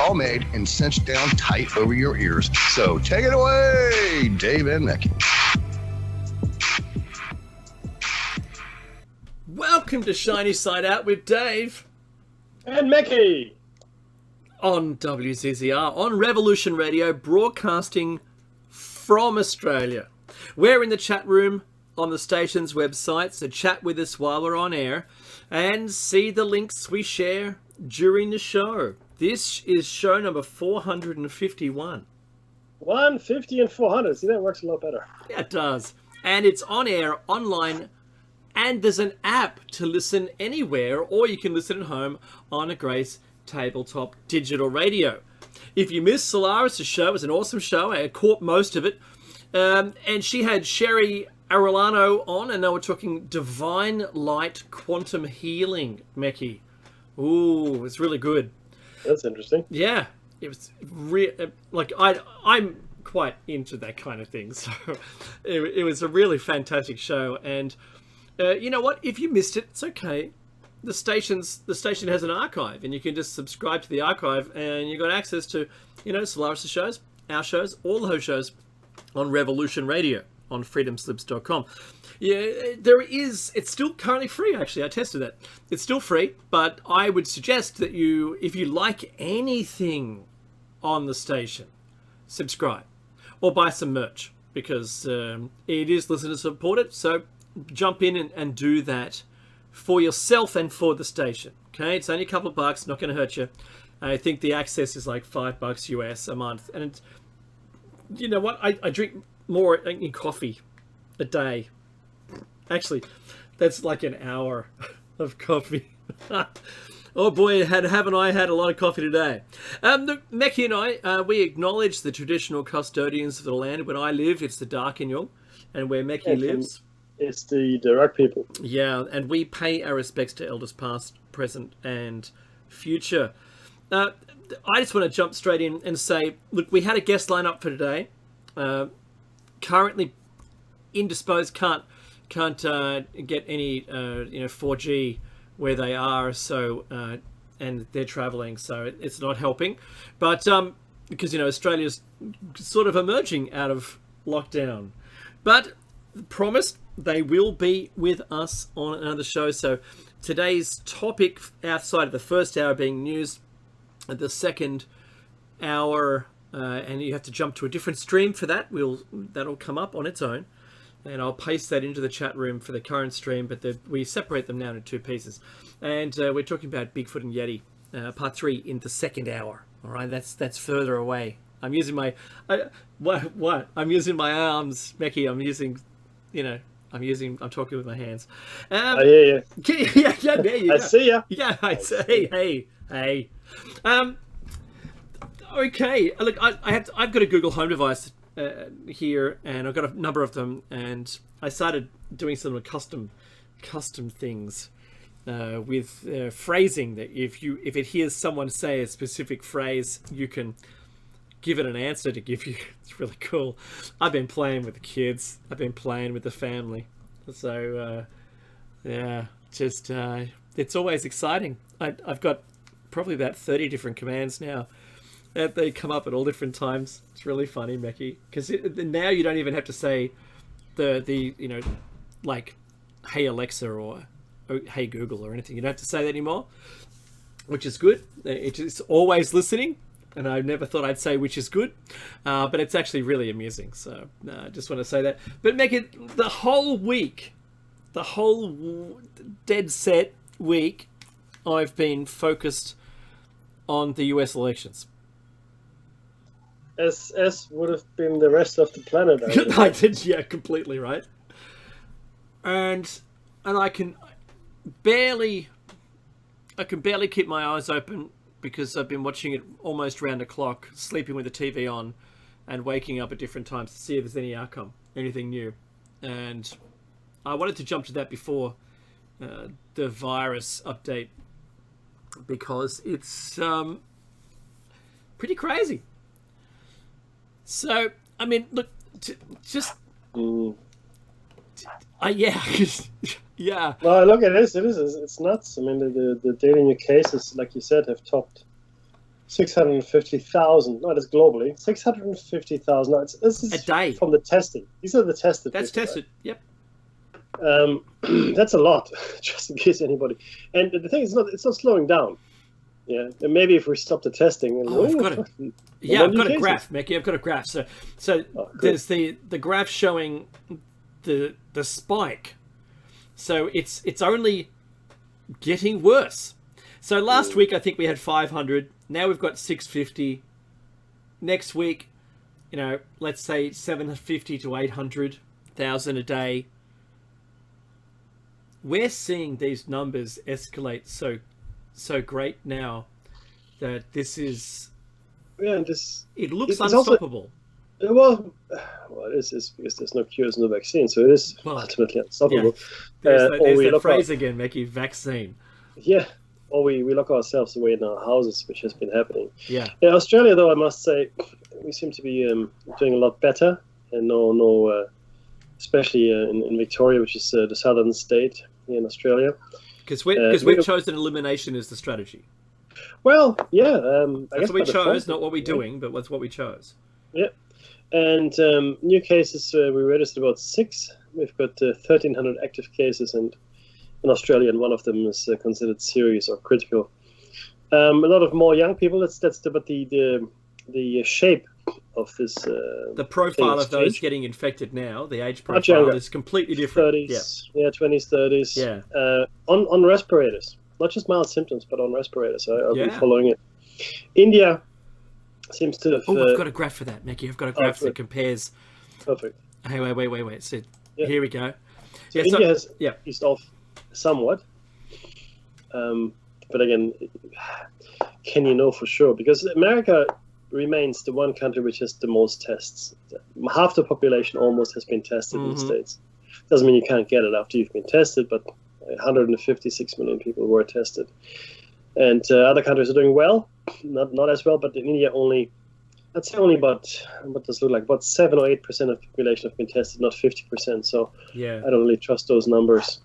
all made and cinched down tight over your ears. So take it away, Dave and Mickey. Welcome to Shiny Side Out with Dave. And Mickey. On WZZR, on Revolution Radio, broadcasting from Australia. We're in the chat room on the station's website, so chat with us while we're on air and see the links we share during the show. This is show number 451. 150 and 400. See, that works a lot better. Yeah, it does. And it's on air, online, and there's an app to listen anywhere, or you can listen at home on a Grace tabletop digital radio. If you missed Solaris' show, it was an awesome show. I caught most of it. And she had Sherry Arellano on, and they were talking divine light quantum healing, Mickey. Ooh, it's really good. That's interesting. Yeah, it was I'm quite into that kind of thing, so it was a really fantastic show. And you know what? If you missed it, it's okay. The station has an archive, and you can just subscribe to the archive, and you got access to, Solaris' shows, our shows, all those shows on Revolution Radio on freedomslips.com. Yeah, it's still currently free, actually. I tested that. It's still free, but I would suggest that if you like anything on the station, subscribe or buy some merch, because it is listener supported. So jump in and do that for yourself and for the station. Okay, it's only a couple of bucks, not going to hurt you. I think the access is like $5 US a month, and it's, you know what? I drink more in coffee a day. Actually, that's like an hour of coffee. Oh boy, haven't I had a lot of coffee today. Look, Meki and I, we acknowledge the traditional custodians of the land. When I live, it's the Darkinyung, and where Meki lives, it's the Rock people. Yeah, and we pay our respects to elders past, present, and future. I just want to jump straight in and say, look, we had a guest line up for today. Currently indisposed, can't get any 4G where they are, so and they're traveling, so it's not helping. But because Australia's sort of emerging out of lockdown, but promised they will be with us on another show. So today's topic, outside of the first hour being news, the second hour, and you have to jump to a different stream for that. That'll come up on its own, and I'll paste that into the chat room for the current stream. But we separate them now into two pieces, and we're talking about Bigfoot and Yeti, part 3 in the second hour. All right, that's further away. I'm using my what? I'm using my arms, Meki. I'm talking with my hands. I hear you. Yeah, there you go. I see ya. Yeah, I say, hey. Okay, look, I've got a Google Home device here, and I've got a number of them, and I started doing some custom things with phrasing, that if it hears someone say a specific phrase, you can give it an answer to give you. It's really cool. I've been playing with the kids. I've been playing with the family. So, yeah, just it's always exciting. I've got probably about 30 different commands now. They come up at all different times. It's really funny, Meki, because now you don't even have to say the like, hey Alexa or hey Google or anything. You don't have to say that anymore, which is good. It's always listening, and I never thought I'd say which is good, but it's actually really amusing. So I just want to say that. But Meki, the whole dead set week, I've been focused on the US elections. As would have been the rest of the planet. I did, yeah, completely right. And I can barely keep my eyes open, because I've been watching it almost round the clock, sleeping with the TV on, and waking up at different times to see if there's any outcome, anything new. And I wanted to jump to that before the virus update, because it's pretty crazy. So, I mean, look, just... yeah. Yeah. Well, look, it is. It's nuts. I mean, the daily new cases, like you said, have topped 650,000. No, that's globally. 650,000. No, this is a day from the testing. These are the tested. that's people, tested. Yep. Right? That's a lot, just in case anybody. And the thing is, it's not slowing down. Yeah, and maybe if we stop the testing, and I've got a graph, Mickey. I've got a graph. So there's the graph showing the spike. So it's only getting worse. So last week I think we had 500. Now we've got 650. Next week, let's say 750 to 800,000 a day. We're seeing these numbers escalate so great now that this is. Yeah, it looks unstoppable. Well, it is because there's no cures, no vaccine, so it is ultimately unstoppable. Yeah. There's that phrase again, Mickey, vaccine. Yeah, or we lock ourselves away in our houses, which has been happening. Yeah. In Australia, though, I must say, we seem to be doing a lot better, and especially in Victoria, which is the southern state here in Australia. Because we've chosen elimination as the strategy. Well, yeah. That's what we chose, not what we're doing, but that's what we chose. Yeah. And new cases, we registered about 6. We've got 1,300 active cases in Australia, and one of them is considered serious or critical. A lot of more young people. That's the shape of this. The profile of those getting infected now, the age profile is completely different. 30s, 20s, 30s. Yeah. On respirators, not just mild symptoms, but on respirators. I've been following it. India seems to have. I've got a graph for that, Mickey. I've got a graph that compares. Perfect. Hey, wait. So here we go. So India has eased off somewhat. But again, can you know for sure? Because America remains the one country which has the most tests. Half the population almost has been tested in the States. Doesn't mean you can't get it after you've been tested, but 156 million people were tested. And other countries are doing well, not as well, but in India I'd say only about, what does it look like, about 7 or 8% of the population have been tested, not 50%. So I don't really trust those numbers.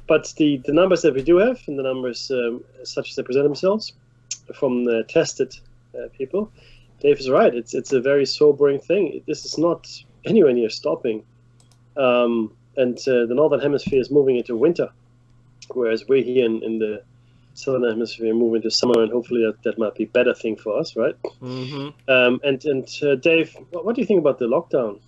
But the numbers that we do have, and the numbers such as they present themselves from the tested people, Dave is right. It's a very sobering thing. This is not anywhere near stopping. And the northern hemisphere is moving into winter, whereas we're here in the southern hemisphere moving into summer, and hopefully that might be a better thing for us, right? And Dave, what do you think about the lockdown?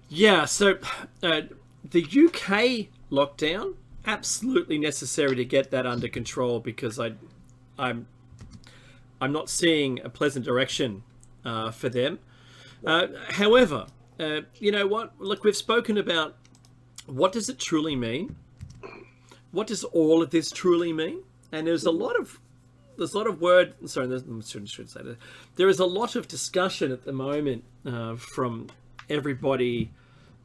Yeah, so the UK lockdown, absolutely necessary to get that under control, because I'm not seeing a pleasant direction for them. However, you know what? Look, we've spoken about what does it truly mean? What does all of this truly mean? And there's a lot of word. Sorry, I shouldn't say that. There is a lot of discussion at the moment from everybody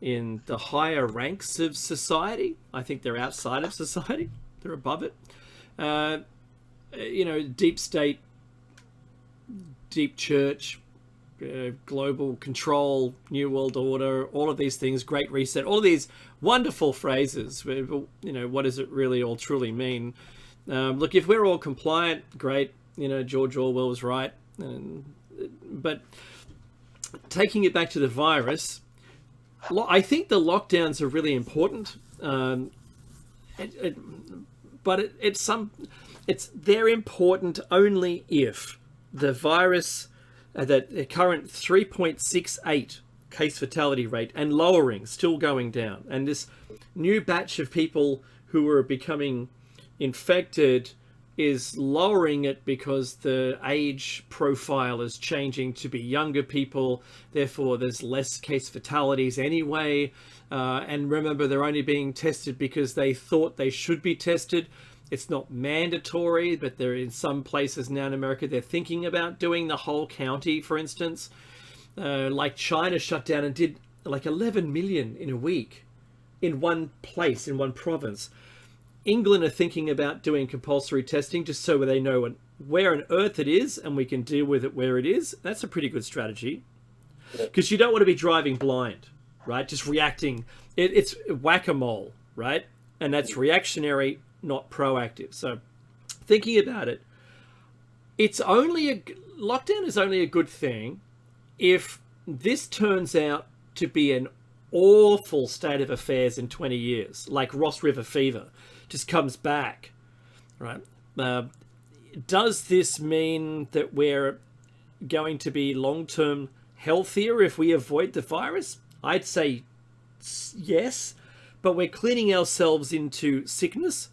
in the higher ranks of society. I think they're outside of society. They're above it. You know, deep state, deep church, global control, new world order, all of these things, great reset, all of these wonderful phrases. You know, what does it really all truly mean? Look, if we're all compliant, great. You know, George Orwell was right. But taking it back to the virus, I think the lockdowns are really important. But they're important only if the virus, the current 3.68 case fatality rate and lowering, still going down, and this new batch of people who are becoming infected is lowering it because the age profile is changing to be younger people, therefore there's less case fatalities anyway. And remember, they're only being tested because they thought they should be tested. It's not mandatory, but they're in some places now in America, they're thinking about doing the whole county, for instance. Like China shut down and did like 11 million in a week in one place, in one province. England are thinking about doing compulsory testing just so they know where on earth it is and we can deal with it where it is. That's a pretty good strategy, because you don't want to be driving blind, right? Just reacting. It's whack-a-mole, right? And that's reactionary, not proactive. So thinking about it, lockdown is only a good thing if this turns out to be an awful state of affairs in 20 years, like Ross River fever, just comes back, right? Does this mean that we're going to be long-term healthier if we avoid the virus? I'd say yes, but we're cleaning ourselves into sickness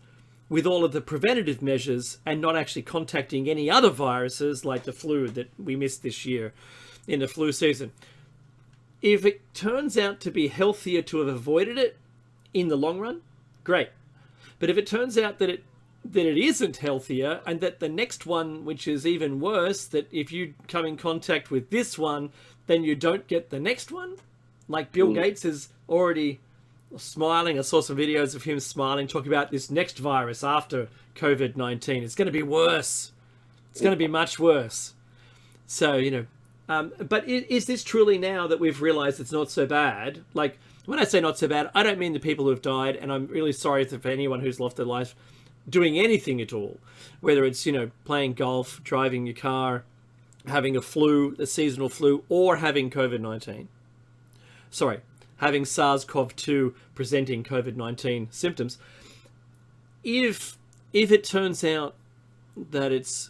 with all of the preventative measures and not actually contacting any other viruses like the flu that we missed this year in the flu season. If it turns out to be healthier to have avoided it in the long run, great. But if it turns out that it isn't healthier and that the next one, which is even worse, that if you come in contact with this one, then you don't get the next one, like Bill Gates is already smiling. I saw some videos of him smiling, talking about this next virus after COVID-19. It's going to be worse. It's going to be much worse. So, but is this truly now that we've realized it's not so bad? Like, when I say not so bad, I don't mean the people who have died, and I'm really sorry for anyone who's lost their life doing anything at all, whether it's, playing golf, driving your car, having a flu, a seasonal flu, or having COVID-19. Sorry. Having SARS-CoV-2 presenting COVID-19 symptoms. If it turns out that it's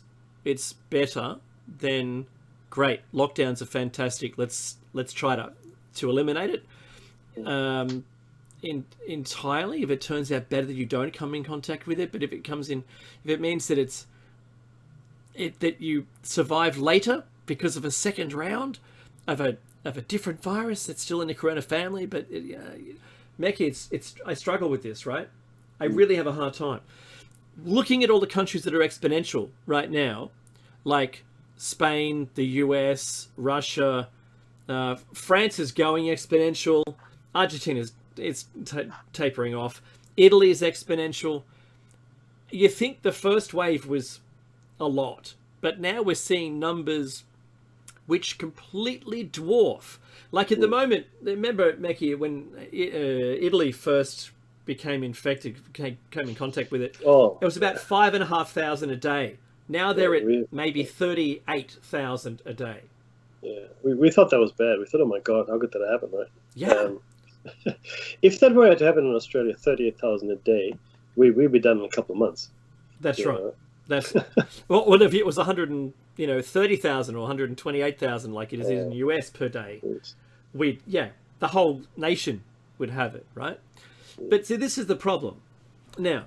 better, then great. Lockdowns are fantastic. Let's try to eliminate it entirely. If it turns out better that you don't come in contact with it, but if it means that that you survive later because of a second round of a different virus that's still in the corona family, but Meki, I struggle with this, right? I really have a hard time looking at all the countries that are exponential right now, like Spain, the US, Russia, France is going exponential, Argentina is tapering off, Italy is exponential. You think the first wave was a lot, but now we're seeing numbers which completely dwarf. Like at the moment, remember, Meki, when Italy first became infected, came in contact with it, it was about 5,500 a day. Now they're at maybe 38,000 a day. Yeah, we thought that was bad. We thought, oh my God, how could that happen, right? Yeah. If that were to happen in Australia, 38,000 a day, we'd be done in a couple of months. That's right. That's what if it was 130,000 or 128,000 like it is in the US per day? The whole nation would have it, right? But see, this is the problem. Now,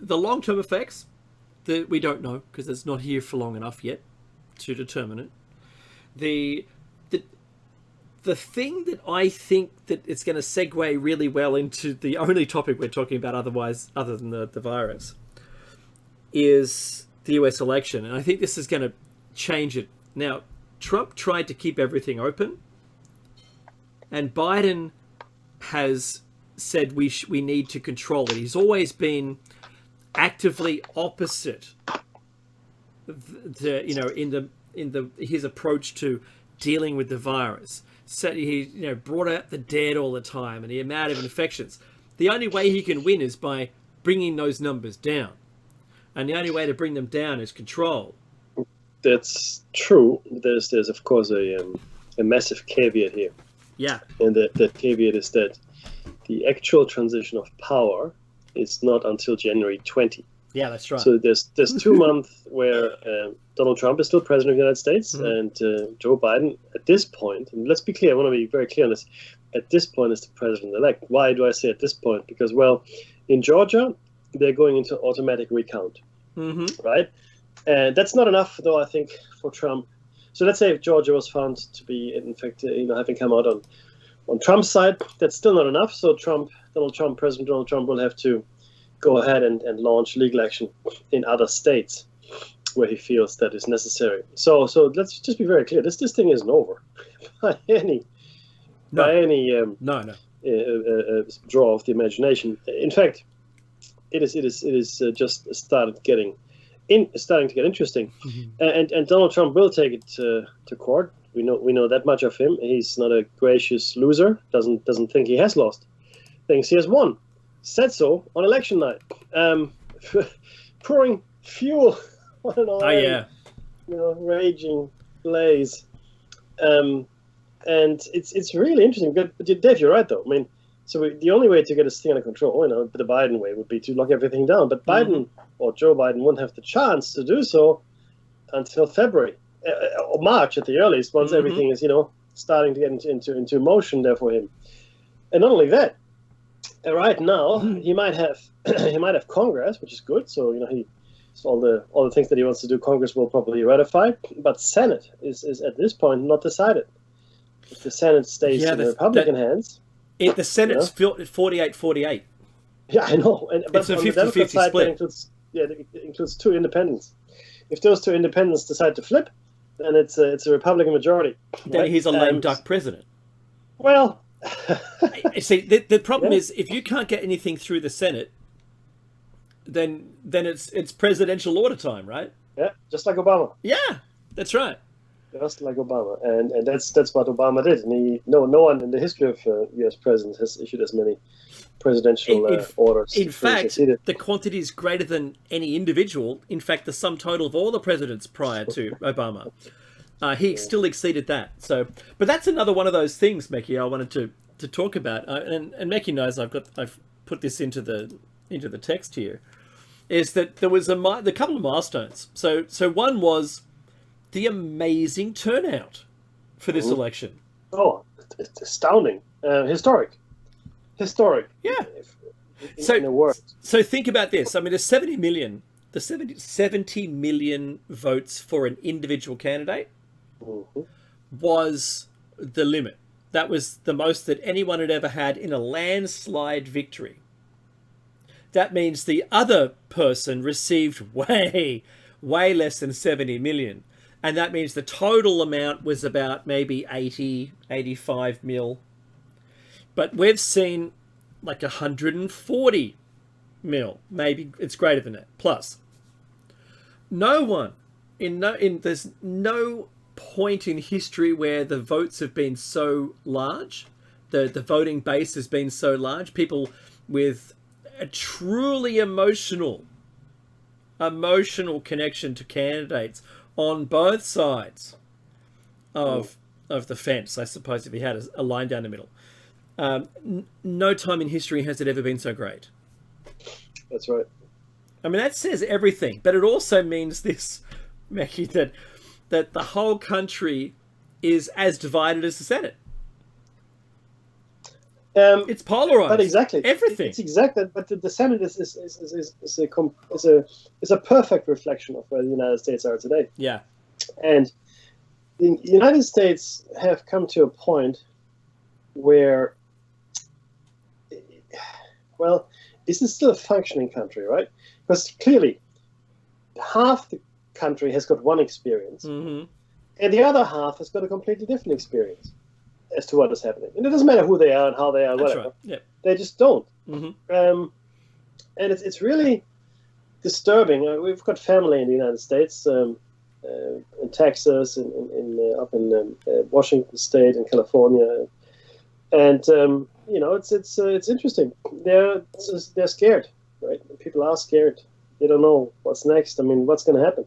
the long-term effects that we don't know because it's not here for long enough yet to determine it. The thing that I think that it's going to segue really well into the only topic we're talking about other than the virus is the US election. And I think this is going to change it. Now, Trump tried to keep everything open, and Biden has said we need to control it. He's always been actively opposite his approach to dealing with the virus. So he brought out the dead all the time and the amount of infections. The only way he can win is by bringing those numbers down. And the only way to bring them down is control. That's true. There's of course a massive caveat here. Yeah. And the caveat is that the actual transition of power is not until January 20. Yeah, that's right. So there's 2 months where Donald Trump is still president of the United States, and Joe Biden at this point, and let's be clear, I want to be very clear on this, at this point is the president-elect. Why do I say at this point? Because, well, in Georgia, they're going into automatic recount, right? And that's not enough, though, I think, for Trump. So let's say if Georgia was found to be, in fact, having come out on Trump's side, that's still not enough. So President Donald Trump will have to go ahead and launch legal action in other states where he feels that is necessary. So let's just be very clear. This thing isn't over by any draw of the imagination. In fact, it is just starting to get interesting. And Donald Trump will take it to court. We know that much of him. He's not a gracious loser. Doesn't think he has lost. Thinks he has won. Said so on election night, pouring fuel what an Oh already, yeah. raging blaze. And it's really interesting. But Dave, you're right though. I mean, so the only way to get this thing under control, the Biden way, would be to lock everything down. But Biden or Joe Biden wouldn't have the chance to do so until February or March at the earliest, once everything is starting to get into motion there for him. And not only that, right now he might have Congress, which is good. So all the things that he wants to do, Congress will probably ratify. But Senate is at this point not decided. If the Senate stays in the Republican hands, the Senate's 48-48. Yeah, I know. But it's a on the Democrat 50-50 side, split. It includes two independents. If those two independents decide to flip, then it's a Republican majority. Then right? he's a lame duck president. Well, see, the problem is if you can't get anything through the Senate, then it's presidential order time, right? Yeah, just like Obama. Yeah, that's right. Just like Obama, and that's what Obama did. And no one in the history of U.S. presidents has issued as many presidential orders. In fact, the quantity is greater than any individual. In fact, the sum total of all the presidents prior to Obama, he still exceeded that. So, but that's another one of those things, Meki, I wanted to talk about. And Meki knows I've put this into the text here. Is that there was a couple of milestones. So one was the amazing turnout for this election. Oh, it's astounding, historic. Yeah. In a word. So think about this. I mean, the 70 million votes for an individual candidate was the limit. That was the most that anyone had ever had in a landslide victory. That means the other person received way less than 70 million. And that means the total amount was about maybe 80, 85 mil. But we've seen like 140 mil. Maybe it's greater than that. Plus, no one, there's no point in history where the votes have been so large. The voting base has been so large. People with a truly emotional connection to candidates on both sides of the fence, I suppose, if you had a line down the middle. No time in history has it ever been so great. That's right. I mean, that says everything, but it also means this, Meki, that the whole country is as divided as the Senate. It's polarized. But exactly, everything. It's exactly. But the Senate is a perfect reflection of where the United States are today. Yeah, and the United States have come to a point where, well, this is still a functioning country, right? Because clearly, half the country has got one experience, and the other half has got a completely different experience as to what is happening. And it doesn't matter who they are and how they are, that's whatever. right. Yep. They just don't. And it's really disturbing. We've got family in the United States, in Texas, up in Washington State, in California, and it's interesting. They're scared, right? People are scared. They don't know what's next. I mean, what's going to happen?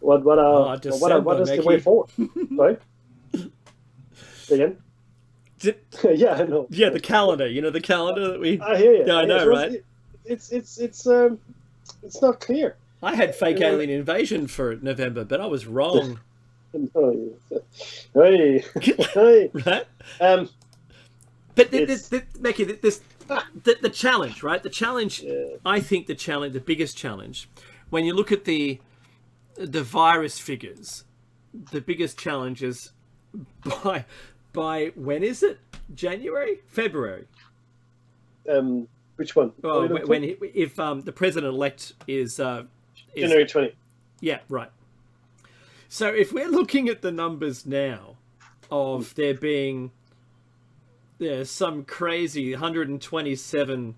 What is the way forward, right? Again. Yeah, I know. Yeah, the calendar. You know the calendar that we. I hear you. Yeah, I know, right? It's not clear. I had fake alien invasion for November, but I was wrong. Hey. Right? But Meki, the challenge, right? The challenge. I think the biggest challenge, when you look at the virus figures, the biggest challenge is by when is it? January? February? Which one? Oh, if the president-elect is January 20. Yeah, right. So if we're looking at the numbers now of there being some crazy 127.3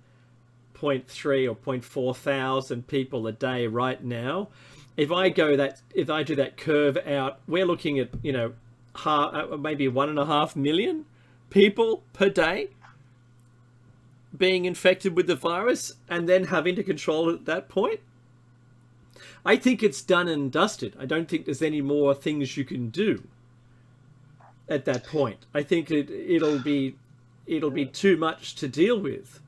or 0.4 thousand people a day right now, if I do that curve out, we're looking at maybe 1.5 million people per day being infected with the virus and then having to control it at that point. I think it's done and dusted. I don't think there's any more things you can do at that point. I think it'll be too much to deal with.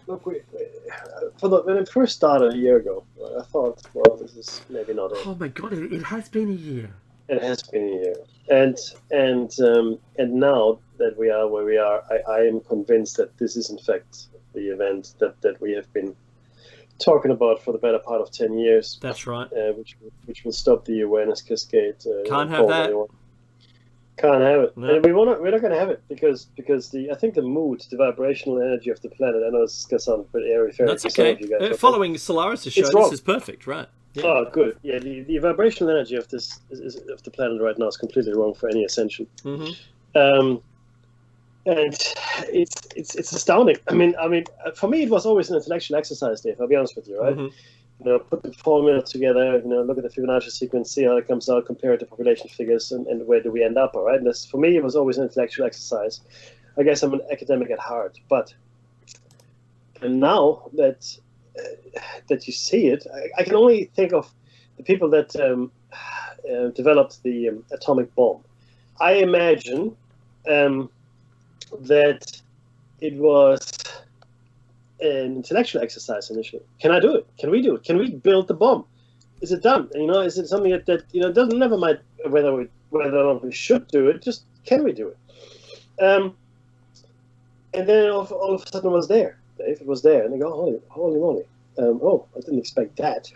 Look, when it first started a year ago, I thought, well, this is maybe not it. Oh my God, it has been a year. It has been a year, and now that we are where we are, I am convinced that this is in fact the event that we have been talking about for the better part of 10 years. That's right. Which will stop the awareness cascade. Can't have that. Anyone. Can't have it. No. And we're not going to have it because I think the mood, the vibrational energy of the planet. I know this is going to sound a bit airy fairy. That's okay. Following Solaris' show, this is perfect, right? Yeah. Oh, good. Yeah, the vibrational energy of this of the planet right now is completely wrong for any ascension. Mm-hmm. And it's astounding. I mean, for me, it was always an intellectual exercise, Dave. I'll be honest with you, right? Mm-hmm. Put the formula together. Look at the Fibonacci sequence, see how it comes out, compare it to population figures, and where do we end up? All right. And this, for me, it was always an intellectual exercise. I guess I'm an academic at heart, and now that you see it, I can only think of the people that developed the atomic bomb. I imagine that it was an intellectual exercise initially. Can I do it? Can we do it? Can we build the bomb? Is it done? Is it something that it doesn't never mind whether or not we should do it? Just can we do it? And then all of a sudden it was there. Dave, it was there, and they go, holy moly! I didn't expect that.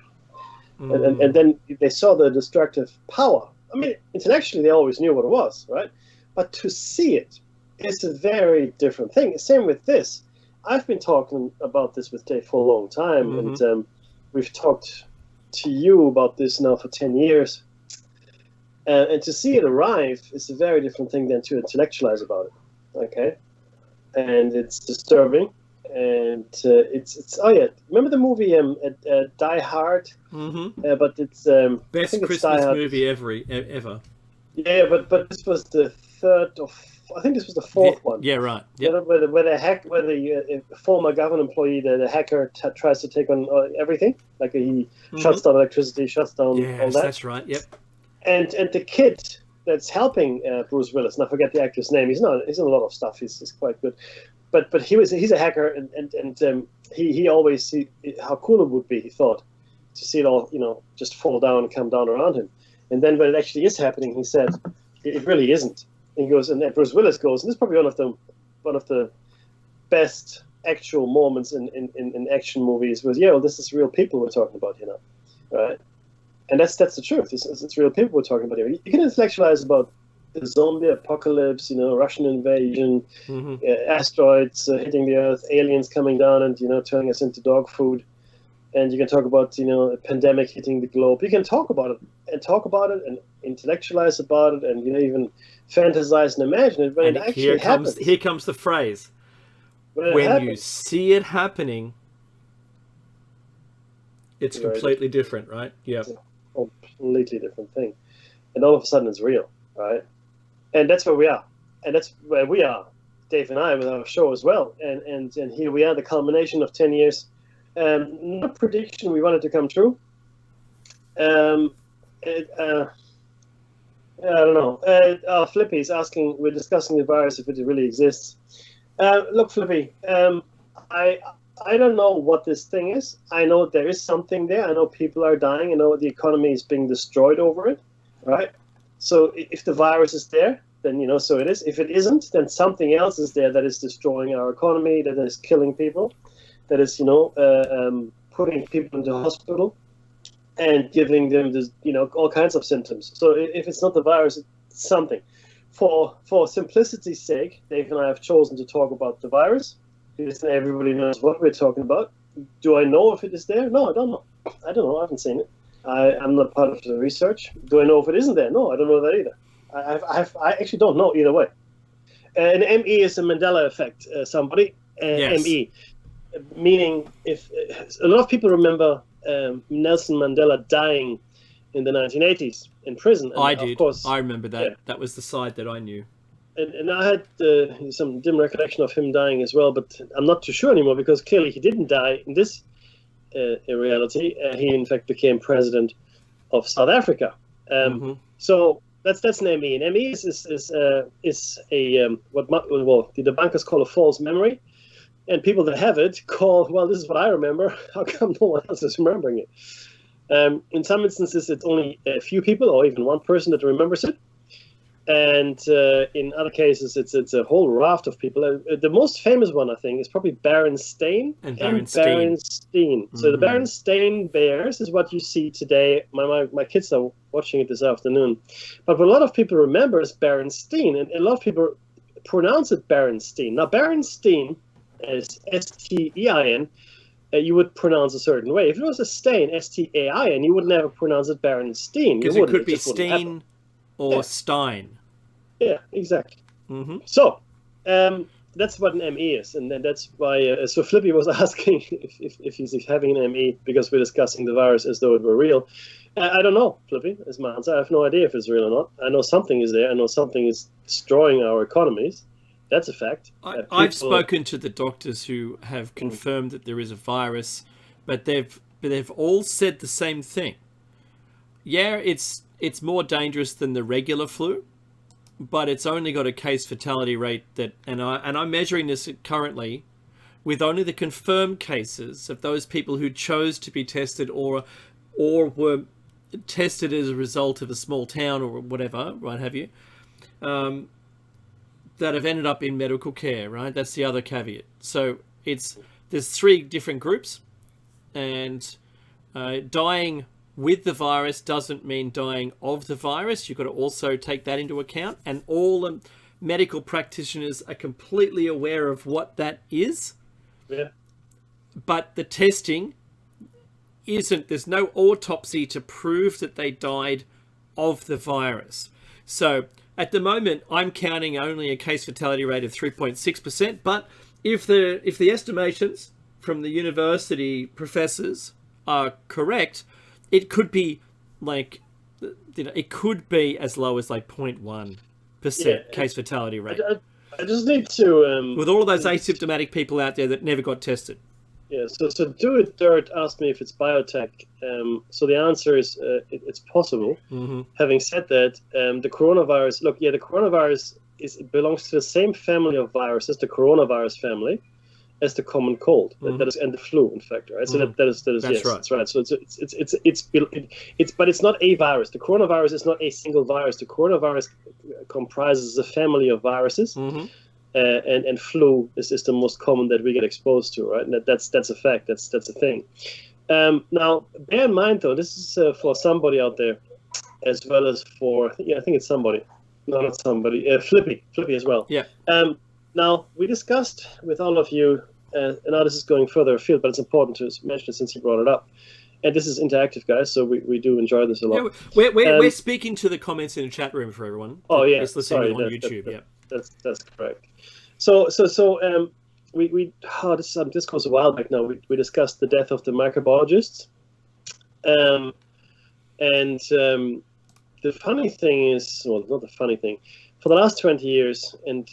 And then they saw the destructive power. I mean, intellectually they always knew what it was, right? But to see it is a very different thing. Same with this. I've been talking about this with Dave for a long time, mm-hmm. and we've talked to you about this now for 10 years. And to see it arrive is a very different thing than to intellectualize about it. Okay? And it's disturbing. And it's oh yeah, remember the movie Die Hard? Mm-hmm. But it's best Christmas movie ever. Yeah, but this was the third or I think this was the fourth one. Yeah, right. Yep. Where the former government employee, the hacker tries to take on everything. Like he shuts down electricity, shuts down all that. That's right. Yep. And the kid that's helping Bruce Willis, and I forget the actor's name. He's in a lot of stuff. He's quite good. But he's a hacker, and he always see how cool it would be. He thought to see it all, just fall down and come down around him. And then when it actually is happening, he said, "It really isn't." And he goes, and then Bruce Willis goes, and this is probably one of the best actual moments in action movies. Was this is real people we're talking about here now, right? And that's the truth. It's real people we're talking about here. You can intellectualize about the zombie apocalypse, Russian invasion, mm-hmm. Asteroids hitting the Earth, aliens coming down and turning us into dog food, and you can talk about a pandemic hitting the globe. You can talk about it and intellectualize about it, and even fantasize and imagine it. But and it actually happens. Here comes the phrase: when you see it happening, it's completely different, right? Yeah, it's a completely different thing, and all of a sudden it's real, right? And that's where we are. And that's where we are, Dave and I, with our show as well. And here we are, the culmination of 10 years. Not a prediction we wanted to come true. I don't know. Flippy is asking, we're discussing the virus if it really exists. Look, Flippy, I don't know what this thing is. I know there is something there. I know people are dying. I know the economy is being destroyed over it, right? So if the virus is there, then, so it is. If it isn't, then something else is there that is destroying our economy, that is killing people, that is, putting people into hospital and giving them this, all kinds of symptoms. So if it's not the virus, it's something. For simplicity's sake, Dave and I have chosen to talk about the virus because everybody knows what we're talking about. Do I know if it is there? No, I don't know. I haven't seen it. I'm not part of the research. Do I know if it isn't there? No, I don't know that either. I actually don't know either way. And ME is a Mandela effect. Somebody yes. ME, meaning if a lot of people remember Nelson Mandela dying in the 1980s in prison. And I did. Of course, I remember that. Yeah. That was the side that I knew. And I had some dim recollection of him dying as well, but I'm not too sure anymore because clearly he didn't die in this in reality. He in fact became president of South Africa. So that's an ME. An ME is a what the debunkers call a false memory, and people that have it call, well, this is what I remember. How come no one else is remembering it? In some instances, it's only a few people or even one person that remembers it. And in other cases, it's a whole raft of people. The most famous one, I think, is probably Berenstain and Berenstain. So the Berenstain Bears is what you see today. My kids are watching it this afternoon. But what a lot of people remember is Berenstain, and a lot of people pronounce it Berenstain. Now, Berenstain is S-T-E-I-N. You would pronounce a certain way. If it was a stain, S-T-A-I-N, you would never pronounce it Berenstain. Because it could be Steen or Stein. Yeah, exactly. So, that's what an ME is, and that's why. So Flippy was asking if he's having an ME because we're discussing the virus as though it were real. I don't know, Flippy, is my answer. I have no idea if it's real or not. I know something is there. I know something is destroying our economies. That's a fact. I've spoken to the doctors who have confirmed that there is a virus, but they've all said the same thing. Yeah, it's more dangerous than the regular flu, but it's only got a case fatality rate that, and I'm measuring this currently with only the confirmed cases of those people who chose to be tested or were tested as a result of a small town or whatever, what have you, that have ended up in medical care, right? That's the other caveat. So there's 3 different groups, and dying with the virus doesn't mean dying of the virus. You've got to also take that into account. And all the medical practitioners are completely aware of what that is. Yeah. But the testing isn't, there's no autopsy to prove that they died of the virus. So at the moment, I'm counting only a case fatality rate of 3.6%. But if the estimations from the university professors are correct, it could be like, it could be as low as like 0.1% case fatality rate. I just need to... with all of those asymptomatic people out there that never got tested. Yeah, so Do It Dirt asked me if it's biotech. So the answer is it's possible. Having said that, the coronavirus... Look, the coronavirus belongs to the same family of viruses, the coronavirus family, as the common cold, that is, and the flu, in fact, right? So that is that's yes, right. that's right. So but it's not a virus. The coronavirus is not a single virus. The coronavirus comprises a family of viruses, and flu is the most common that we get exposed to, right? And that's a fact. That's a thing. Now, bear in mind though, this is for somebody out there, as well as for I think it's somebody, no, not somebody, Flippy as well. Yeah. Now, we discussed with all of you, and now this is going further afield, but it's important to mention it since you brought it up. And this is interactive, guys, so we do enjoy this a lot. Yeah, we're speaking to the comments in the chat room for everyone. Oh, yeah. It's listening on YouTube, That's correct. So this goes a while back now. We discussed the death of the microbiologists. And the funny thing is, well, not the funny thing, for the last 20 years, and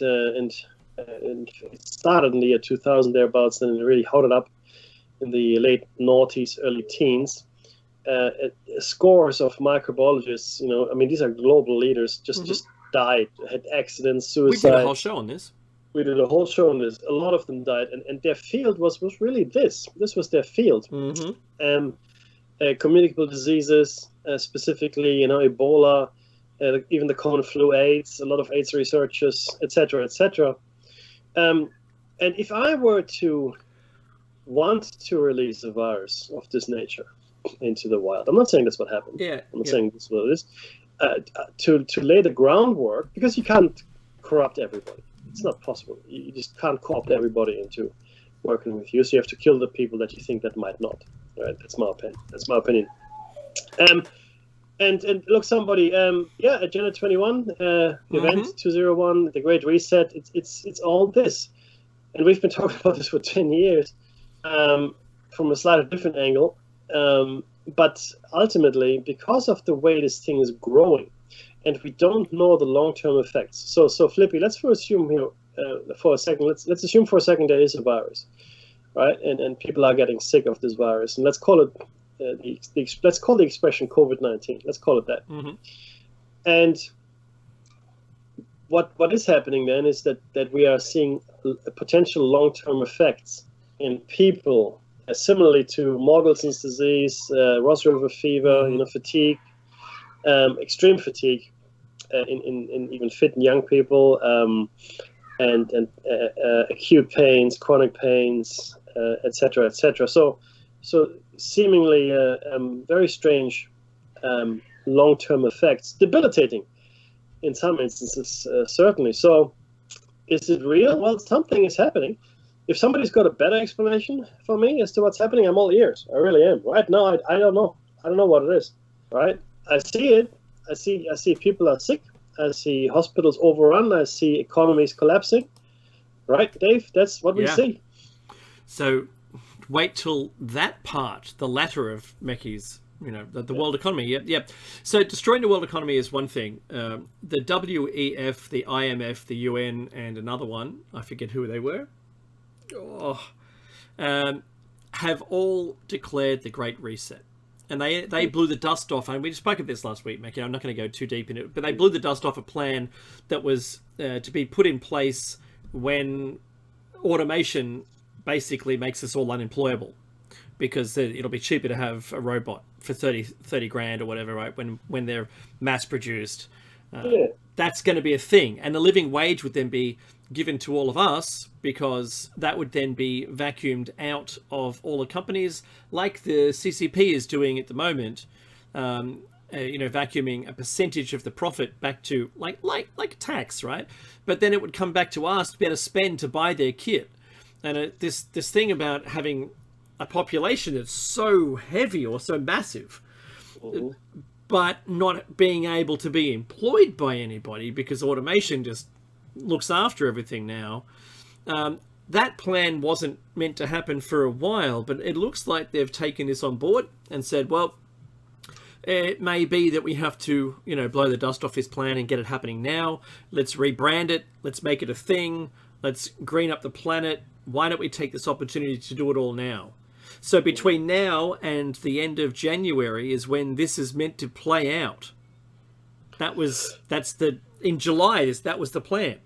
it started in the year 2000 thereabouts, and it really hotted up in the late noughties, early teens. Scores of microbiologists, these are global leaders, just died, had accidents, suicide. We did a whole show on this. A lot of them died, and their field was really this. This was their field. Communicable diseases, specifically, Ebola, even the common flu, AIDS, a lot of AIDS researchers, etc., etc. And if I were to want to release a virus of this nature into the wild, I'm not saying that's what happened. I'm not saying this is what it is. To lay the groundwork, because you can't corrupt everybody. It's not possible. You just can't co-opt everybody into working with you. So you have to kill the people that you think that might not. Right? That's my opinion. And look, somebody, Agenda 21, Event 201, the Great Reset. It's all this, and we've been talking about this for 10 years, from a slightly different angle. But ultimately, because of the way this thing is growing, and we don't know the long-term effects. So Flippy, let's assume here for a second. Let's assume for a second there is a virus. right? And people are getting sick of this virus, and let's call it let's call the expression COVID-19. Let's call it that. Mm-hmm. And what is happening then is that we are seeing potential long-term effects in people, similarly to Morgelson's disease, Ross River fever, fatigue, extreme fatigue in even fit and young people, and acute pains, chronic pains, etc., etc. So seemingly very strange long-term effects, debilitating in some instances, certainly. So is it real? Well, something is happening. If somebody's got a better explanation for me as to what's happening, I'm all ears. I really am. Right now, I don't know. I don't know what it is. Right? I see it. I see people are sick. I see hospitals overrun. I see economies collapsing. Right, Dave? That's what we see. So wait till that part, the latter of Mecky's, the world economy. Yep. So destroying the world economy is one thing. The WEF, the IMF, the UN, and another one, I forget who they were, have all declared the Great Reset. And they blew the dust off, and we spoke of this last week, Mecky. I'm not going to go too deep in it, but they blew the dust off a plan that was to be put in place when automation basically makes us all unemployable, because it'll be cheaper to have a robot for 30 grand or whatever, right? When they're mass produced, that's going to be a thing. And the living wage would then be given to all of us, because that would then be vacuumed out of all the companies, like the CCP is doing at the moment, vacuuming a percentage of the profit back to like tax, right? But then it would come back to us to be able to spend to buy their kit. And this thing about having a population that's so heavy or so massive, but not being able to be employed by anybody because automation just looks after everything now. That plan wasn't meant to happen for a while, but it looks like they've taken this on board and said, well, it may be that we have to, blow the dust off this plan and get it happening now. Let's rebrand it. Let's make it a thing. Let's green up the planet. Why don't we take this opportunity to do it all now? So between now and the end of January is when this is meant to play out. In July, that was the plan.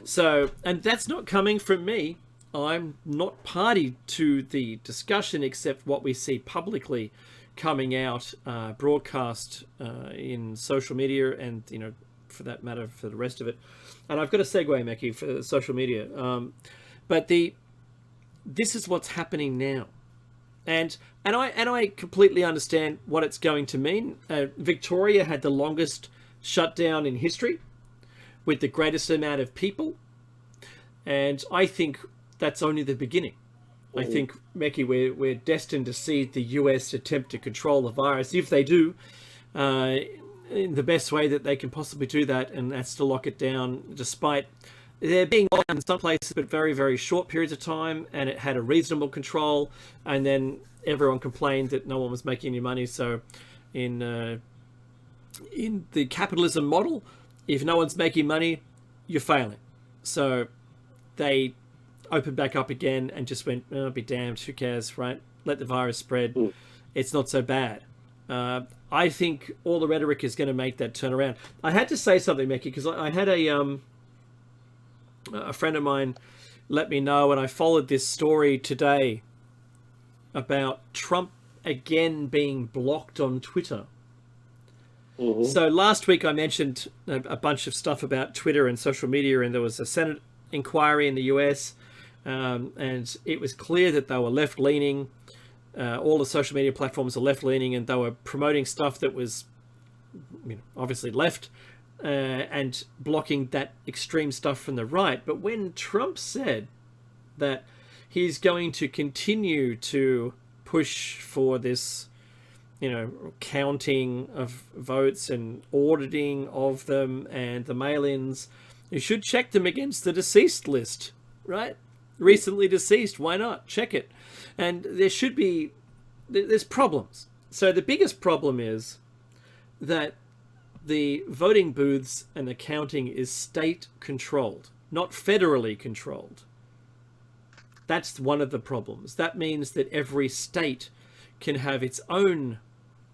So, and that's not coming from me. I'm not party to the discussion, except what we see publicly coming out, broadcast in social media, and for that matter, for the rest of it. And I've got a segue, Mecky, for social media. But this is what's happening now, and I completely understand what it's going to mean. Victoria had the longest shutdown in history, with the greatest amount of people, and I think that's only the beginning. I think, Mecky, we're destined to see the US attempt to control the virus, if they do, in the best way that they can possibly do that, and that's to lock it down, despite there being locked in some places, but very, very short periods of time, and it had a reasonable control, and then everyone complained that no one was making any money. So in the capitalism model, if no one's making money, you're failing. So they opened back up again and just went, oh, be damned, who cares, right? Let the virus spread. It's not so bad. I think all the rhetoric is going to make that turn around. I had to say something, Mecky, because I had a friend of mine let me know, and I followed this story today about Trump again being blocked on Twitter. So last week I mentioned a bunch of stuff about Twitter and social media, and there was a Senate inquiry in the US, and it was clear that they were left-leaning. All the social media platforms are left-leaning, and they were promoting stuff that was obviously left, and blocking that extreme stuff from the right. But when Trump said that he's going to continue to push for this, counting of votes and auditing of them and the mail-ins, you should check them against the deceased list, right? Recently deceased, why not? Check it. And there's problems. So the biggest problem is that the voting booths and the counting is state controlled, not federally controlled. That's one of the problems. That means that every state can have its own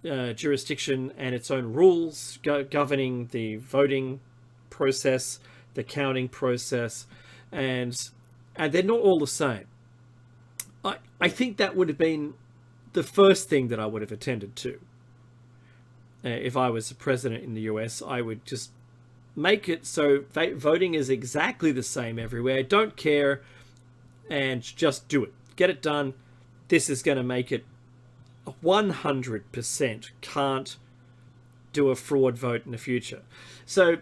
jurisdiction and its own rules governing the voting process, the counting process, and they're not all the same. I think that would have been the first thing that I would have attended to. If I was the president in the US, I would just make it so voting is exactly the same everywhere. Don't care, and just do it. Get it done. This is going to make it 100% can't do a fraud vote in the future. So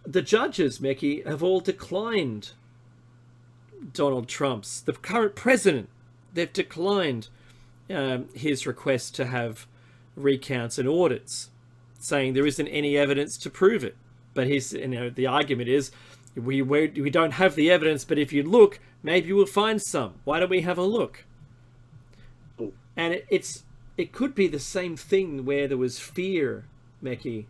the judges, Meki, have all declined Donald Trump's, the current president. They've declined his request to have recounts and audits, saying there isn't any evidence to prove it. But the argument is, we don't have the evidence, but if you look, maybe we'll find some. Why don't we have a look? And it could be the same thing where there was fear, Meki,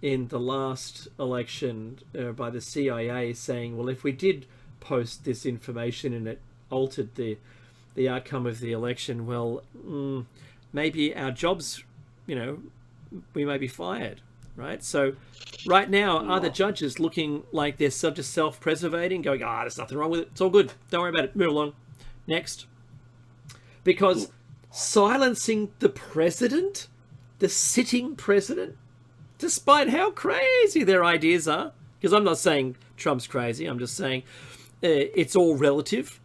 in the last election by the CIA, saying, well, if we did post this information and it altered the outcome of the election, well, maybe our jobs, we may be fired, right? So right now, are the judges looking like they're just self-preservating, going, there's nothing wrong with it, it's all good, don't worry about it, move along, next? Because silencing the president, the sitting president, despite how crazy their ideas are, because I'm not saying Trump's crazy, I'm just saying it's all relative.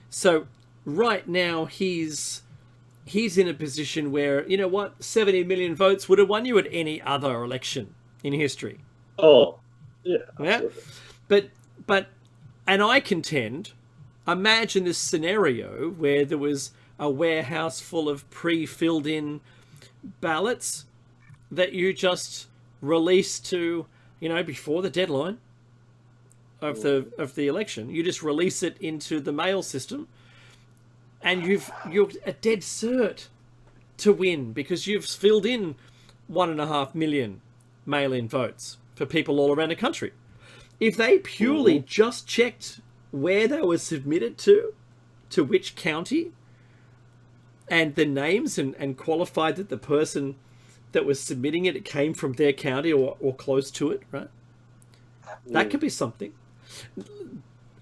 So right now he's in a position where, 70 million votes would have won you at any other election in history. Oh, yeah. Yeah. But and I contend, imagine this scenario where there was a warehouse full of pre-filled in ballots that you just released to, before the deadline of the election. You just release it into the mail system, and you're a dead cert to win because you've filled in 1.5 million mail-in votes for people all around the country. If they purely just checked where they were submitted to which county, and the names and qualified that the person that was submitting it came from their county or close to it, right? That could be something.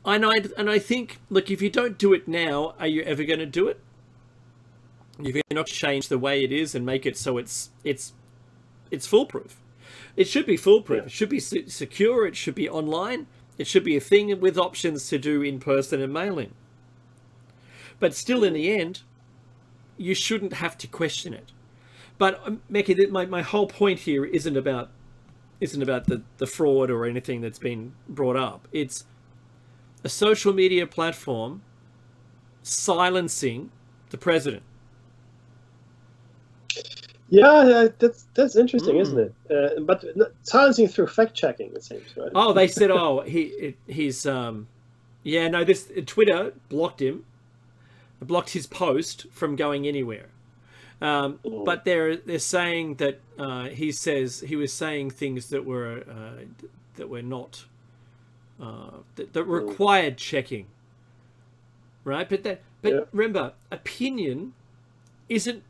And I think, look, if you don't do it now, are you ever going to do it? If you're not change the way it is and make it so it's foolproof. It should be foolproof. Yeah. It should be secure. It should be online. It should be a thing with options to do in person and mail in. But still, in the end, you shouldn't have to question it. But Meki, my whole point here isn't about the fraud or anything that's been brought up. It's a social media platform silencing the president. Yeah, that's interesting, isn't it? But silencing through fact checking, it seems, right? Oh, they said, this Twitter blocked him, blocked his post from going anywhere. But they're saying that he was saying things that were not that required checking, right? But remember, opinion isn't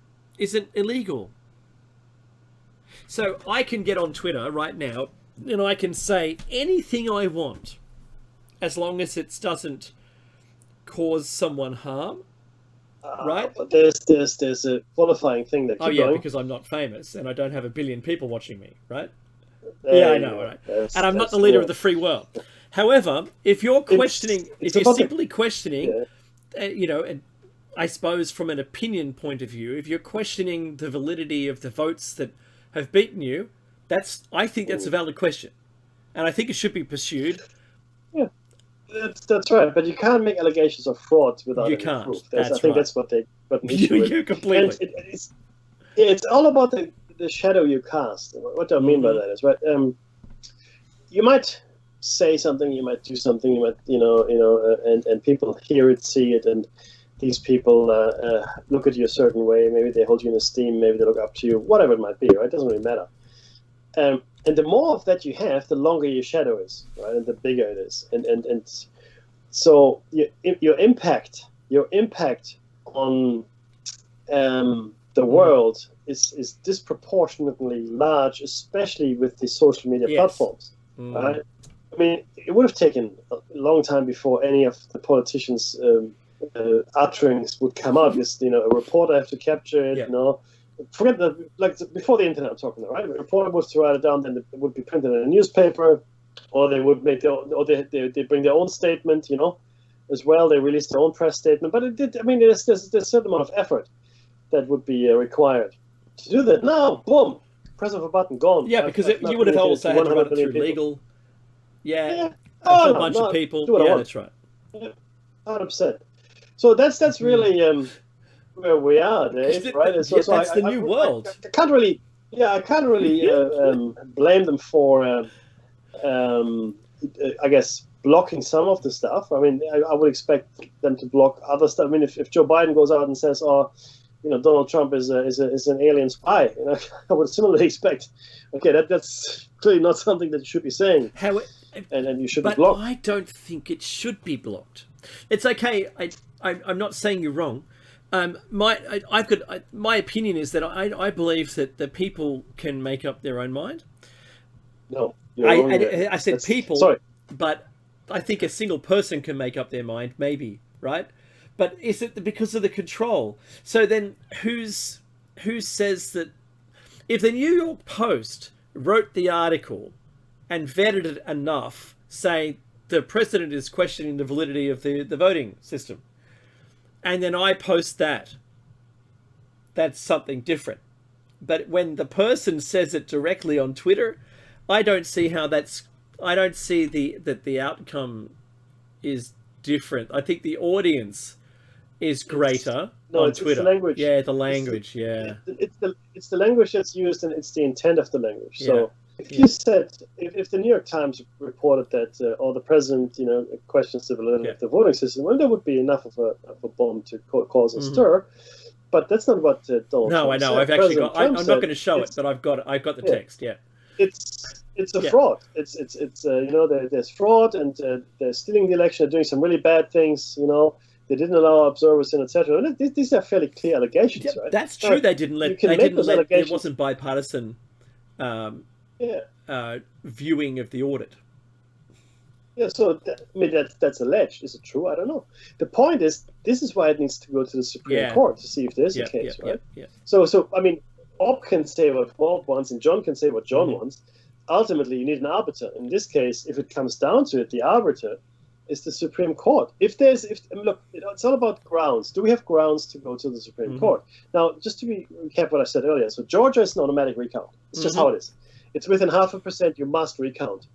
illegal. So I can get on Twitter right now and I can say anything I want, as long as it doesn't cause someone harm. Right, but there's a qualifying thing that. Because I'm not famous and I don't have 1 billion people watching me, right? I know, right? And I'm not the leader of the free world. However, if you're questioning, simply questioning, and I suppose from an opinion point of view, if you're questioning the validity of the votes that have beaten you, I think that's a valid question, and I think it should be pursued. Yeah. That's right, but you can't make allegations of fraud without any proof. I think that's what an issue is. Completely. It's all about the shadow you cast. What do I mean by that is, right? You might say something, you might do something, you might, and people hear it, see it, and these people look at you a certain way. Maybe they hold you in esteem, maybe they look up to you, whatever it might be, right? It doesn't really matter. And the more of that you have, the longer your shadow is, right? And the bigger it is. And so your impact your impact on the world is disproportionately large, especially with the social media platforms. Right? I mean, it would have taken a long time before any of the politicians' utterings would come out. Because, you know, a reporter have to capture it. You know, forget that. Like before the internet, I'm talking about, right? A reporter was to write it down, then it would be printed in a newspaper, or they would make they bring their own statement. You know, as well. They release their own press statement. But it did. I mean, there's a certain amount of effort that would be required to do that. Now, boom, press of a button, gone. Yeah, because you would have also had to run it through legal. A whole bunch of people. Yeah, that's right. 100%. So that's really where we are, Dave. Right? That's the new world. I can't really blame them for, I guess, blocking some of the stuff. I mean, I would expect them to block other stuff. I mean, if Joe Biden goes out and says, "Oh, you know, Donald Trump is an alien spy," you know, I would similarly expect, okay, that's clearly not something that you should be saying. And you shouldn't block. But I don't think it should be blocked. It's okay. I'm not saying you're wrong. My opinion is that I believe that the people can make up their own mind. No, I said people. Sorry, but I think a single person can make up their mind, maybe, right? But is it because of the control? So then, who says that if the New York Post wrote the article and vetted it enough, saying the president is questioning the validity of the voting system, and then I post that, that's something different. But when the person says it directly on Twitter, I don't see that the outcome is different. I think the audience is greater on Twitter. It's the language. Yeah, the language. It's the language that's used, and it's the intent of the language. So if you said, if the New York Times reported that, or the president, you know, questions the validity of the voting system, well, there would be enough of a bomb to cause a stir. But that's not what Donald Trump I know. said. I've actually got. I'm not going to show it, but I've got the text. Yeah. It's a fraud. It's you know, there's fraud, and they're stealing the election, they're doing some really bad things. You know, they didn't allow observers in, etc. And these are fairly clear allegations, right? That's true. They didn't let. It wasn't bipartisan. Viewing of the audit. Yeah, so that's alleged. Is it true? I don't know. The point is, this is why it needs to go to the Supreme Court to see if there's a case, right? So I mean, Bob can say what Bob wants, and John can say what John wants. Ultimately, you need an arbiter. In this case, if it comes down to it, the arbiter is the Supreme Court. Look, it's all about grounds. Do we have grounds to go to the Supreme Court? Now, just to recap what I said earlier, so Georgia is an automatic recount. It's just how it is. It's within 0.5%, you must recount.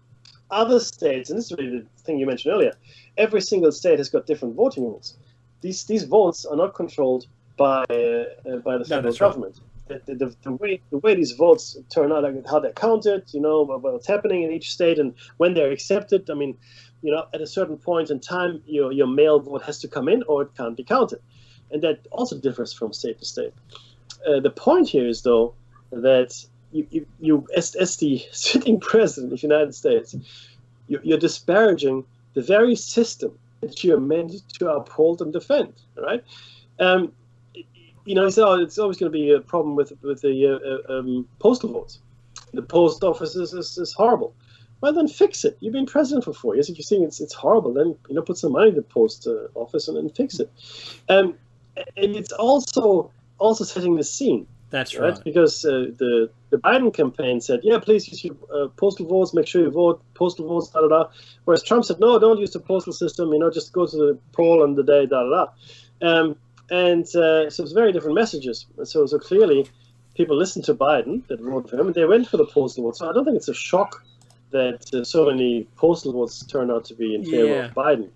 Other states, and this is really the thing you mentioned earlier, every single state has got different voting rules. These votes are not controlled by the federal government. Right. The way these votes turn out, like how they're counted, you know, what's happening in each state, and when they're accepted. I mean, you know, at a certain point in time, your mail vote has to come in, or it can't be counted, and that also differs from state to state. The point here is, though, that you as the sitting president of the United States, you're disparaging the very system that you're meant to uphold and defend, right? You know, he said, "Oh, it's always going to be a problem with the postal votes. The post office is horrible." Well, then fix it. You've been president for 4 years. If you're saying it's horrible, then, you know, put some money in the post office and then fix it. And it's also setting the scene. That's right. Because the Biden campaign said, yeah, please use your postal votes, make sure you vote, postal votes, da-da-da. Whereas Trump said, no, don't use the postal system, you know, just go to the poll on the day, da-da-da. So it's very different messages. So clearly people listened to Biden that voted for him, and they went for the postal vote. So I don't think it's a shock that so many postal votes turn out to be in favor of Biden.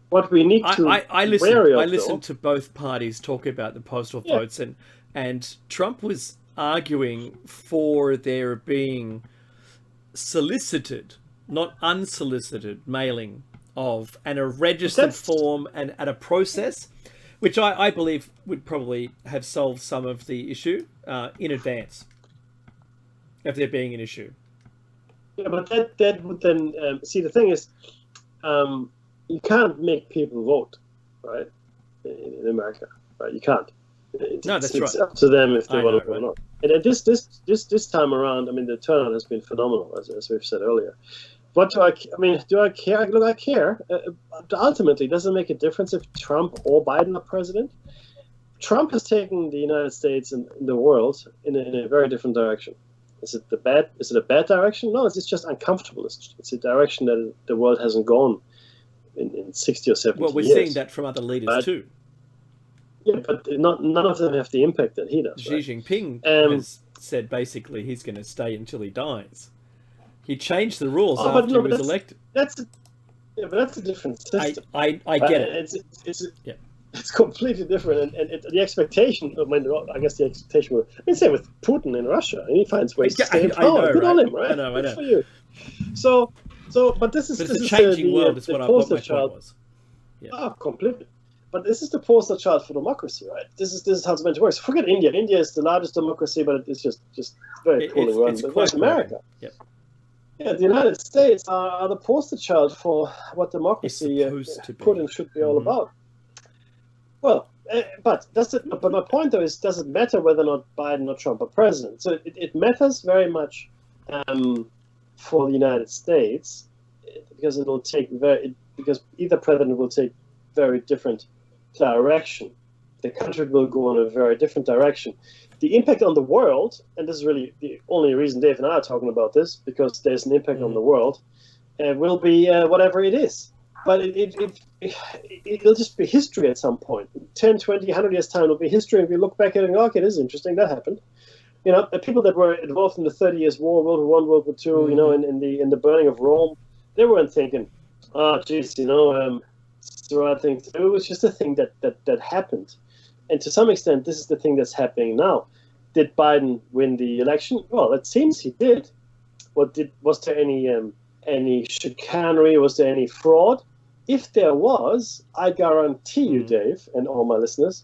What we need to I listened to both parties talk about the postal votes, and Trump was arguing for there being solicited, not unsolicited, mailing of, and a registered form and a process, which I believe would probably have solved some of the issue in advance of there being an issue. Yeah, but that would then see, the thing is, you can't make people vote, right? in America, right? You can't. No, that's it's right. up to them if they I want know, to go or right. not. And this time around, I mean, the turnout has been phenomenal, as we've said earlier. What do I? I mean, do I care? Look, I care. Ultimately, does it make a difference if Trump or Biden are president? Trump has taken the United States and the world in a very different direction. Is it a bad direction? No, it's just uncomfortable. It's a direction that the world hasn't gone in 60 or 70 Well, we're years. seeing that from other leaders too. Yeah, but none of them have the impact that he does. Xi Right? Jinping has said basically he's going to stay until he dies. He changed the rules after he was elected. But that's a different system. I get it. It's completely different, and the expectation. I mean, I guess the expectation was. I mean, same with Putin in Russia. He finds ways to stay in power. Good on him, right? I know. Good for you. So, but this is a changing world. Is what my point was. Yeah. Oh, completely. But this is the poster child for democracy, right? This is how it's meant to work. So forget India. India is the largest democracy, but it's just very poorly run. But where's America? Yep. Yeah, the United States are the poster child for what democracy should be all about. Well, but my point though is, does it matter whether or not Biden or Trump are president? So it matters very much for the United States because because either president will take very different direction. The country will go in a very different direction. The impact on the world, and this is really the only reason Dave and I are talking about this, because there's an impact on the world, will be whatever it is. But it'll just be history at some point. 10, 20, 100 years' time, it'll be history, and we look back at it and go, okay, this is interesting, that happened. You know, the people that were involved in the 30 Years' War, World War I, World War II, you know, in the burning of Rome, they weren't thinking, oh, geez, you know, it's the right thing to do. It was just a thing that happened. And to some extent, this is the thing that's happening now. Did Biden win the election? Well, it seems he did. Was there any chicanery? Was there any fraud? If there was, I guarantee you, Dave, and all my listeners,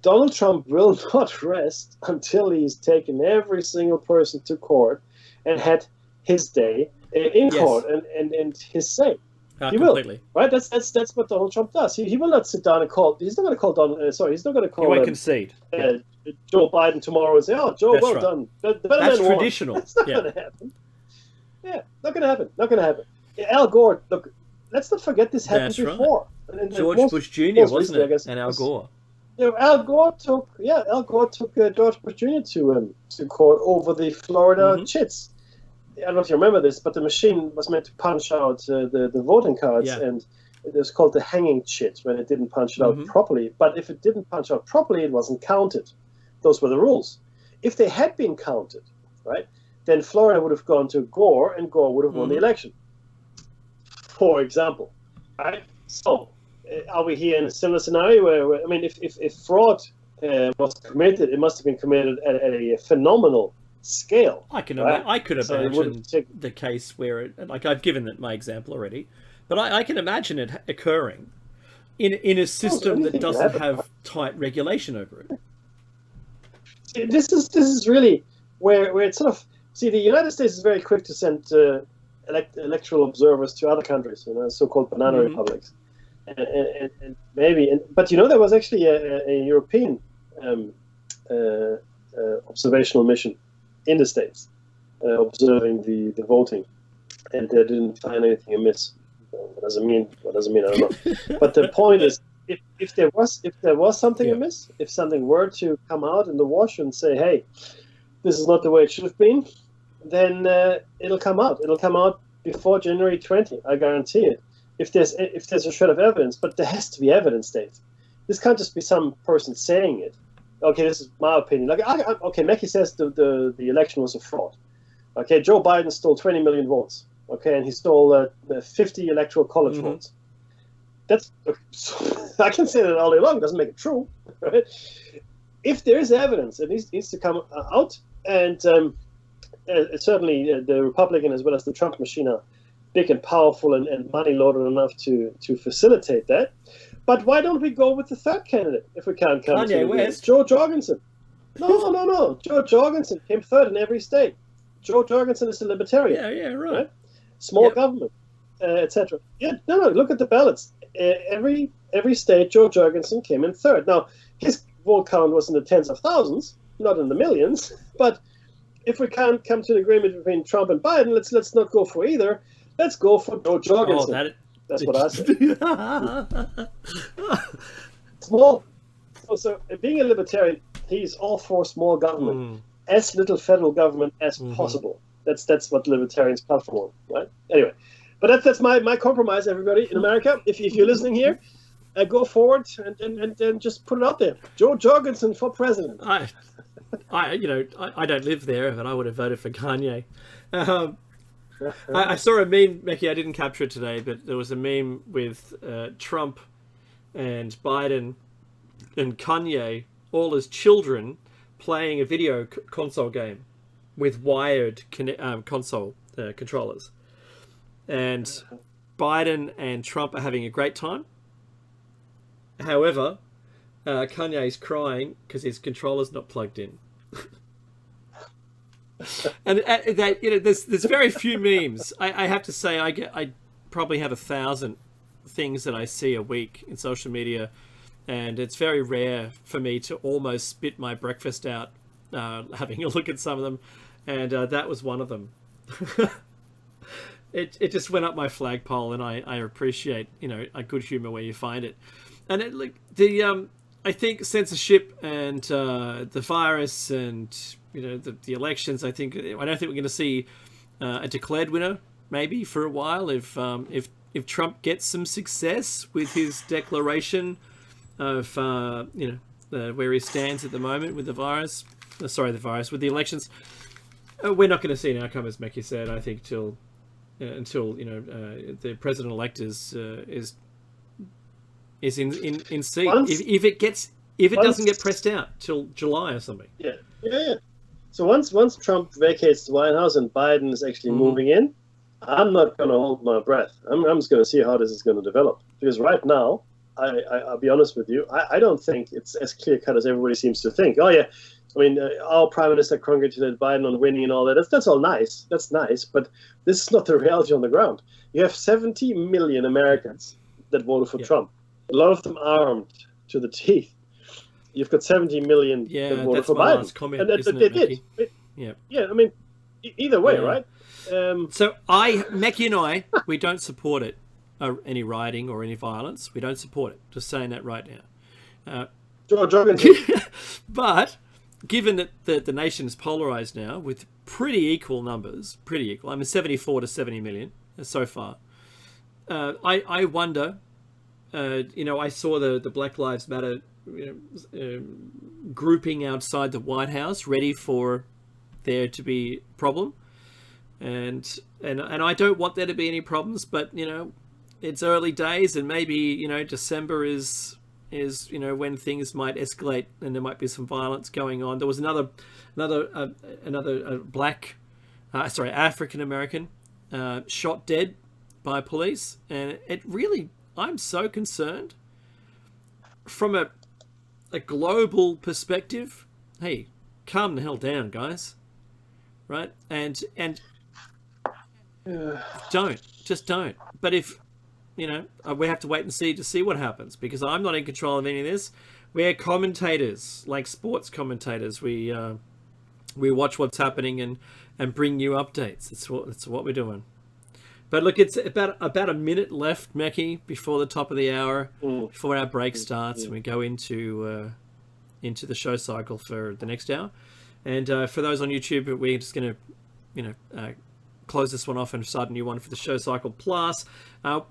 Donald Trump will not rest until he's taken every single person to court and had his day in court and his say. He completely. Will, right? That's what Donald Trump does. He will not sit down and call. He's not going to call Donald. He's not going to call. He won't concede. Joe Biden tomorrow and say, "Oh, Joe, that's well right. done." That's traditional. That's not going to happen. Yeah, not going to happen. Not going to happen. Al Gore. Look, let's not forget this happened before. Right. George Bush Jr. wasn't it? And Al Gore. You know, Al Gore took George Bush Jr. to court over the Florida chits. I don't know if you remember this, but the machine was meant to punch out the voting cards, and it was called the hanging chit when it didn't punch it out properly. But if it didn't punch out properly, it wasn't counted. Those were the rules. If they had been counted, right, then Florida would have gone to Gore, and Gore would have won the election. For example, right? So, are we here in a similar scenario where I mean, if fraud was committed, it must have been committed at a phenomenal scale. I could imagine the case where like I've given my example already, but I can imagine it occurring in a system that doesn't have tight regulation over it. See, this is really where it's sort of the United States is very quick to send electoral observers to other countries, you know, so-called banana republics, and but you know there was actually a European observational mission in the States, observing the voting, and they didn't find anything amiss. What does it mean? I don't know. But the point is, if there was something amiss, if something were to come out in the wash and say, hey, this is not the way it should have been, then it'll come out. It'll come out before January 20. I guarantee it. If there's a shred of evidence, but there has to be evidence, Dave. This can't just be some person saying it. Okay, this is my opinion. Like, okay, Mackey says the election was a fraud. Okay, Joe Biden stole 20 million votes. Okay, and he stole 50 electoral college votes. That's I can say that all day long. Doesn't make it true. Right? If there is evidence, it needs to come out, and certainly the Republican as well as the Trump machine are big and powerful and money loaded enough to facilitate that. But why don't we go with the third candidate if we can't come to West? Joe Jorgensen. No. Joe Jorgensen came third in every state. Joe Jorgensen is a libertarian. Yeah, right? Small government, etc. Yeah, no. Look at the ballots. Every every state, Joe Jorgensen came in third. Now, his vote count was in the tens of thousands, not in the millions. But if we can't come to an agreement between Trump and Biden, let's not go for either. Let's go for Joe Jorgensen. That's what I say. Small. So being a libertarian, he's all for small government, as little federal government as possible. That's what libertarians platform, right? Anyway, but that's my compromise. Everybody in America, if you're listening here, go forward and just put it out there. Joe Jorgensen for president. I don't live there, but I would have voted for Kanye. I saw a meme, Mackie. I didn't capture it today, but there was a meme with Trump and Biden and Kanye, all as children, playing a video console game with wired console controllers. And Biden and Trump are having a great time. However, Kanye's crying because his controller's not plugged in. And that, there's very few memes. I have to say, I probably have 1,000 things that I see a week in social media, and it's very rare for me to almost spit my breakfast out having a look at some of them, and that was one of them. It just went up my flagpole, and I appreciate a good humor where you find it, and I think censorship and the virus and the elections. I don't think we're going to see a declared winner maybe for a while if Trump gets some success with his declaration of where he stands at the moment with the virus. With the elections. We're not going to see an outcome, as Mackie said. I think until the president-elect is in seat. If it doesn't get pressed out till July or something. Yeah. So once Trump vacates the White House and Biden is actually moving in, I'm not going to hold my breath. I'm just going to see how this is going to develop. Because right now, I'll be honest with you, I don't think it's as clear-cut as everybody seems to think. Oh, yeah, I mean, our prime minister congratulated Biden on winning and all that. That's all nice. That's nice. But this is not the reality on the ground. You have 70 million Americans that voted for Trump. A lot of them armed to the teeth. You've got 70 million that voted for Biden. Comment, and they did. Yeah, I mean, either way, right? So Mackie and I, we don't support it, any rioting or any violence. We don't support it. Just saying that right now. But given that the nation is polarized now with pretty equal numbers, I mean 74 to 70 million so far, I wonder, I saw the Black Lives Matter grouping outside the White House ready for there to be a problem, and I don't want there to be any problems, but it's early days, and maybe December is when things might escalate and there might be some violence going on. There was another African American shot dead by police, and I'm so concerned from a global perspective. Hey, calm the hell down, guys, right? And don't. But if we have to wait and see what happens, because I'm not in control of any of this. We're commentators, like sports commentators. We watch what's happening and bring you updates. It's what we're doing. But look, it's about a minute left, Mackie, before the top of the hour, before our break starts, and we go into the show cycle for the next hour. And for those on YouTube, we're just going to close this one off and start a new one for the show cycle plus.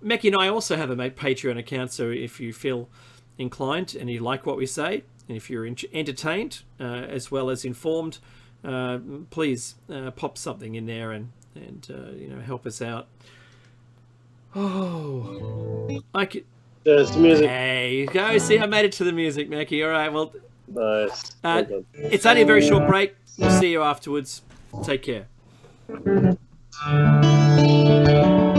Mackie and I also have a Patreon account, so if you feel inclined and you like what we say, and if you're entertained as well as informed, please pop something in there and help us out. I could. There's the music. Hey, you go. See, I made it to the music, Mackie. All right, well, nice. It's only a very short break. We'll see you afterwards. Take care.